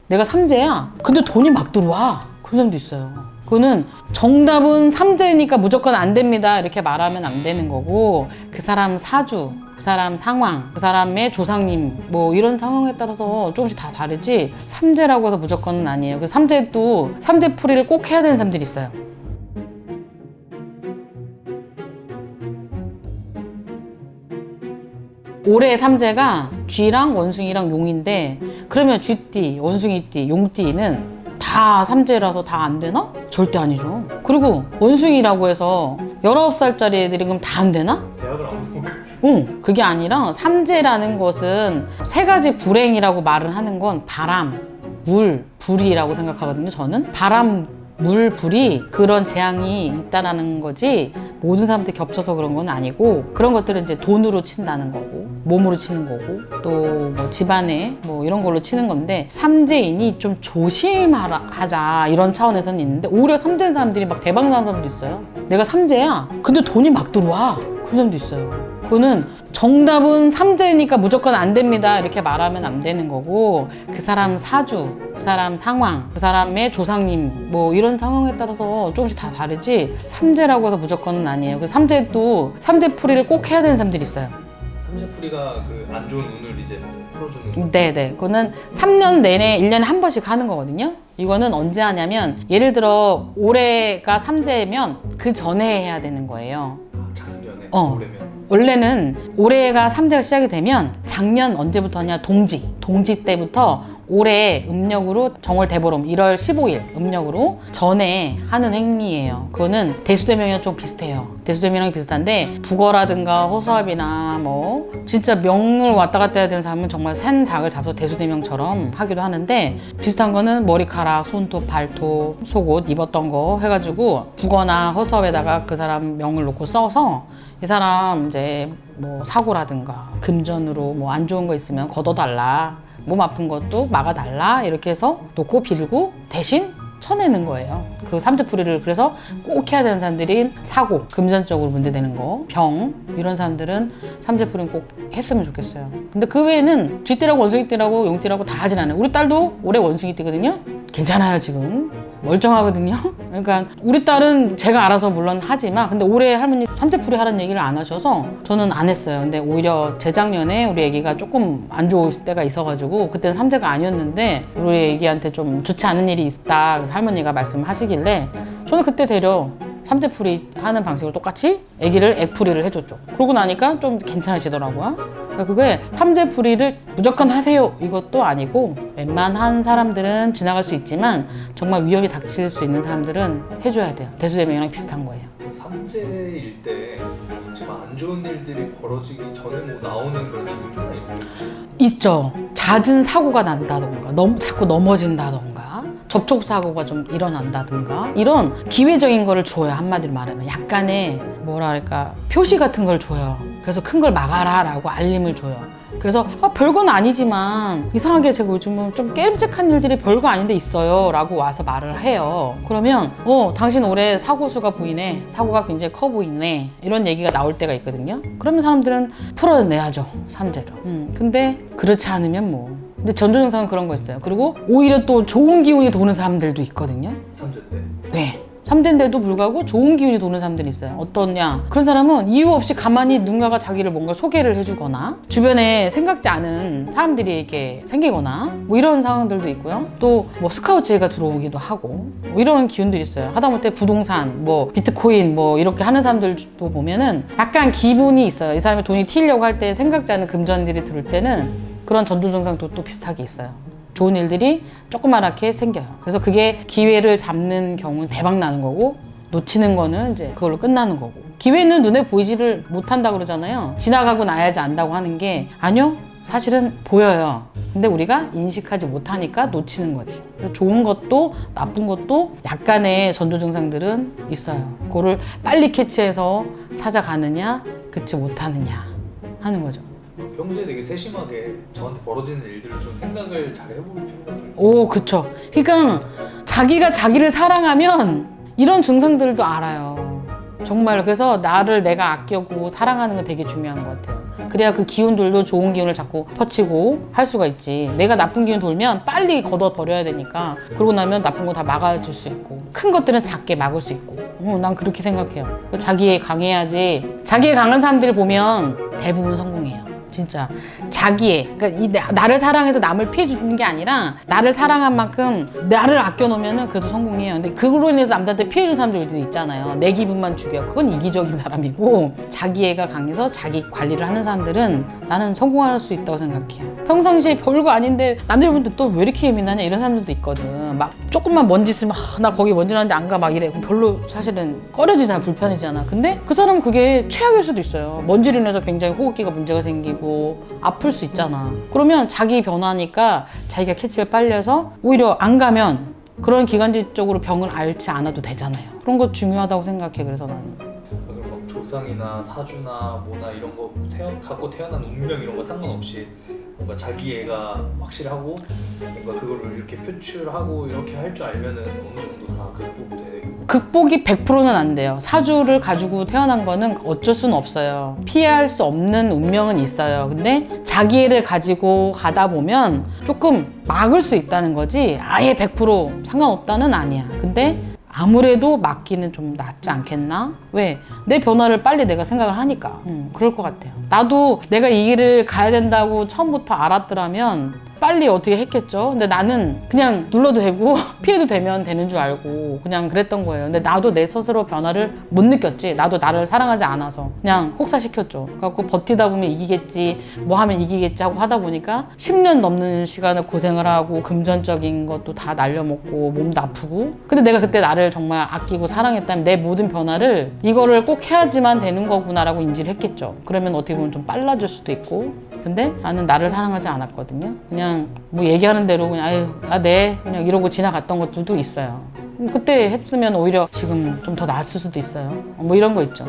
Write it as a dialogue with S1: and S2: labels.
S1: 내가 삼재야. 근데 돈이 막 들어와. 그런 사람도 있어요. 그거는 정답은 삼재니까 무조건 안 됩니다 이렇게 말하면 안 되는 거고, 그 사람 사주, 그 사람 상황, 그 사람의 조상님 뭐 이런 상황에 따라서 조금씩 다 다르지 삼재라고 해서 무조건은 아니에요. 그 삼재도 삼재풀이를 꼭 해야 되는 사람들이 있어요. 올해 삼재가 쥐랑 원숭이랑 용인데, 그러면 쥐띠, 원숭이띠, 용띠는 다 삼재라서 다 안 되나? 절대 아니죠. 그리고 원숭이라고 해서 19살짜리 애들이 그럼 다 안 되나?
S2: 대학을 안 가서
S1: 그게 아니라 삼재라는 것은 세 가지 불행이라고 말을 하는 건 바람, 물, 불이라고 생각하거든요. 저는 바람, 물, 불이 그런 재앙이 있다라는 거지 모든 사람들이 겹쳐서 그런 건 아니고, 그런 것들은 이제 돈으로 친다는 거고 몸으로 치는 거고 또 뭐 집안에 뭐 이런 걸로 치는 건데, 삼재인이 좀 조심하자 이런 차원에서는 있는데, 오히려 삼재인 사람들이 막 대박 나는 사람도 있어요. 내가 삼재야. 근데 돈이 막 들어와. 그런 사람도 있어요. 그거는 정답은 삼재니까 무조건 안 됩니다 이렇게 말하면 안 되는 거고, 그 사람 사주, 그 사람 상황, 그 사람의 조상님 뭐 이런 상황에 따라서 조금씩 다 다르지 삼재라고 해서 무조건은 아니에요. 그 삼재도 삼재풀이를 꼭 해야 되는 사람들이 있어요.
S2: 삼재풀이가 그 안 좋은 운을 이제 풀어주는.
S1: 네네. 그거는 3년 내내 1년에 한 번씩 하는 거거든요. 이거는 언제 하냐면, 예를 들어 올해가 삼재면 그 전에 해야 되는 거예요.
S2: 작년에 올해면.
S1: 원래는 올해가 삼재가 시작이 되면 작년 언제부터 하냐, 동지 때부터 올해 음력으로 정월 대보름 1월 15일 음력으로 전에 하는 행위예요. 그거는 대수대명이랑 좀 비슷해요. 대수대명이랑 비슷한데, 북어라든가 허수아비나 뭐 진짜 명을 왔다 갔다 해야 되는 사람은 정말 산 닭을 잡아서 대수대명처럼 하기도 하는데, 비슷한 거는 머리카락, 손톱, 발톱, 속옷 입었던 거 해가지고 북어나 허수아비에다가 그 사람 명을 놓고 써서 이 사람 이제 뭐 사고라든가 금전으로 뭐 안 좋은 거 있으면 걷어달라, 몸 아픈 것도 막아달라 이렇게 해서 놓고 빌고 대신 쳐내는 거예요. 그 삼재풀이를 그래서 꼭 해야 되는 사람들이 사고, 금전적으로 문제되는 거, 병 이런 사람들은 삼재풀이는 꼭 했으면 좋겠어요. 근데 그 외에는 쥐띠라고 원숭이띠라고 용띠라고 다 하진 않아요. 우리 딸도 올해 원숭이띠거든요. 괜찮아요. 지금 멀쩡하거든요. 그러니까 우리 딸은 제가 알아서 물론 하지만, 근데 올해 할머니 삼재풀이 하라는 얘기를 안 하셔서 저는 안 했어요. 근데 오히려 재작년에 우리 애기가 조금 안 좋을 때가 있어가지고 그때는 삼재가 아니었는데 우리 애기한테 좀 좋지 않은 일이 있다 그래서 할머니가 말씀하시길래 저는 그때 되려 삼재풀이 하는 방식으로 똑같이 애기를 액풀이를 해줬죠. 그러고 나니까 좀 괜찮아지더라고요. 그러니까 그게 삼재풀이를 무조건 하세요 이것도 아니고, 웬만한 사람들은 지나갈 수 있지만 정말 위험이 닥칠 수 있는 사람들은 해줘야 돼요. 대수대명이랑 비슷한 거예요.
S2: 삼재일 때 정말 안 좋은 일들이 벌어지기 전에 뭐 나오는 그런 징조가
S1: 있죠. 잦은 사고가 난다던가 자꾸 넘어진다던가 접촉사고가 좀 일어난다든가 이런 기회적인 거를 줘요. 한마디로 말하면 약간의 뭐랄까 표시 같은 걸 줘요. 그래서 큰 걸 막아라 라고 알림을 줘요. 그래서 별건 아니지만 이상하게 제가 요즘은 좀 깨름직한 일들이 별거 아닌데 있어요 라고 와서 말을 해요. 그러면 당신 올해 사고수가 보이네, 사고가 굉장히 커 보이네 이런 얘기가 나올 때가 있거든요. 그러면 사람들은 풀어내야죠 삼재로. 근데 그렇지 않으면 뭐, 근데 전조증상은 그런 거 있어요. 그리고 오히려 또 좋은 기운이 도는 사람들도 있거든요.
S2: 삼재 때?
S1: 네. 삼재인데도 불구하고 좋은 기운이 도는 사람들이 있어요. 어떠냐? 그런 사람은 이유 없이 가만히 누군가가 자기를 뭔가 소개를 해주거나 주변에 생각지 않은 사람들이 이렇게 생기거나 뭐 이런 상황들도 있고요. 또 뭐 스카우트제가 들어오기도 하고 뭐 이런 기운들이 있어요. 하다못해 부동산, 뭐 비트코인 뭐 이렇게 하는 사람들도 보면은 약간 기분이 있어요. 이 사람이 돈이 튀려고 할 때 생각지 않은 금전들이 들을 때는 그런 전조 증상도 또 비슷하게 있어요. 좋은 일들이 조그맣게 생겨요. 그래서 그게 기회를 잡는 경우는 대박 나는 거고, 놓치는 거는 이제 그걸로 끝나는 거고. 기회는 눈에 보이지를 못한다고 그러잖아요. 지나가고 나야지 안다고 하는 게 아니요. 사실은 보여요. 근데 우리가 인식하지 못하니까 놓치는 거지. 좋은 것도 나쁜 것도 약간의 전조 증상들은 있어요. 그거를 빨리 캐치해서 찾아가느냐, 그치 못하느냐 하는 거죠.
S2: 평소에 되게 세심하게 저한테 벌어지는 일들을 좀 생각을 잘 해볼 필요가 좀.
S1: 오, 그쵸. 그러니까 자기가 자기를 사랑하면 이런 증상들도 알아요. 정말. 그래서 나를 내가 아끼고 사랑하는 거 되게 중요한 것 같아요. 그래야 그 기운들도 좋은 기운을 자꾸 퍼치고 할 수가 있지. 내가 나쁜 기운 돌면 빨리 걷어버려야 되니까 그러고 나면 나쁜 거 다 막아줄 수 있고 큰 것들은 작게 막을 수 있고 난 그렇게 생각해요. 자기에 강해야지. 자기에 강한 사람들 보면 대부분 성공해요. 진짜 자기애, 그러니까 나를 사랑해서 남을 피해 주는 게 아니라 나를 사랑한 만큼 나를 아껴놓으면 그래도 성공해요. 근데 그로 인해서 남들한테 피해 준 사람들도 있잖아요. 내 기분만 죽여. 그건 이기적인 사람이고 자기애가 강해서 자기 관리를 하는 사람들은 나는 성공할 수 있다고 생각해요. 평상시에 별거 아닌데 남들 보면 또 왜 이렇게 예민하냐 이런 사람들도 있거든. 막 조금만 먼지 있으면 나 거기 먼지 나는데 안 가 막 이래. 그럼 별로 사실은 꺼려지잖아, 불편해지잖아. 근데 그 사람은 그게 최악일 수도 있어요. 먼지로 인해서 굉장히 호흡기가 문제가 생기고 아플 수 있잖아. 그러면 자기 변화니까 자기가 캐치를 빨리 해서 오히려 안 가면 그런 기간지적으로 병을 앓지 않아도 되잖아요. 그런 거 중요하다고 생각해. 그래서 나는
S2: 그럼 막 조상이나 사주나 뭐나 이런 거 갖고 태어난 운명 이런 거 상관없이 뭔가 자기애가 확실하고 뭔가 그거를 이렇게 표출하고 이렇게 할 줄 알면은 어느 정도 다 극복되고.
S1: 극복이 100%는 안 돼요. 사주를 가지고 태어난 거는 어쩔 수는 없어요. 피할 수 없는 운명은 있어요. 근데 자기애를 가지고 가다 보면 조금 막을 수 있다는 거지 아예 100% 상관없다는 아니야. 근데 아무래도 막기는 좀 낫지 않겠나? 왜? 내 변화를 빨리 내가 생각을 하니까. 그럴 것 같아요. 나도 내가 이 길을 가야 된다고 처음부터 알았더라면 빨리 어떻게 했겠죠? 근데 나는 그냥 눌러도 되고 피해도 되면 되는 줄 알고 그냥 그랬던 거예요. 근데 나도 내 스스로 변화를 못 느꼈지. 나도 나를 사랑하지 않아서 그냥 혹사시켰죠. 그래갖고 버티다 보면 이기겠지, 뭐 하면 이기겠지 하고 하다 보니까 10년 넘는 시간을 고생을 하고 금전적인 것도 다 날려먹고 몸도 아프고. 근데 내가 그때 나를 정말 아끼고 사랑했다면 내 모든 변화를 이거를 꼭 해야지만 되는 거구나라고 인지를 했겠죠. 그러면 어떻게 보면 좀 빨라질 수도 있고. 근데 나는 나를 사랑하지 않았거든요. 그냥 뭐 얘기하는 대로 그냥 아유 네 그냥 이러고 지나갔던 것들도 있어요. 그때 했으면 오히려 지금 좀 더 나았을 수도 있어요. 뭐 이런 거 있죠.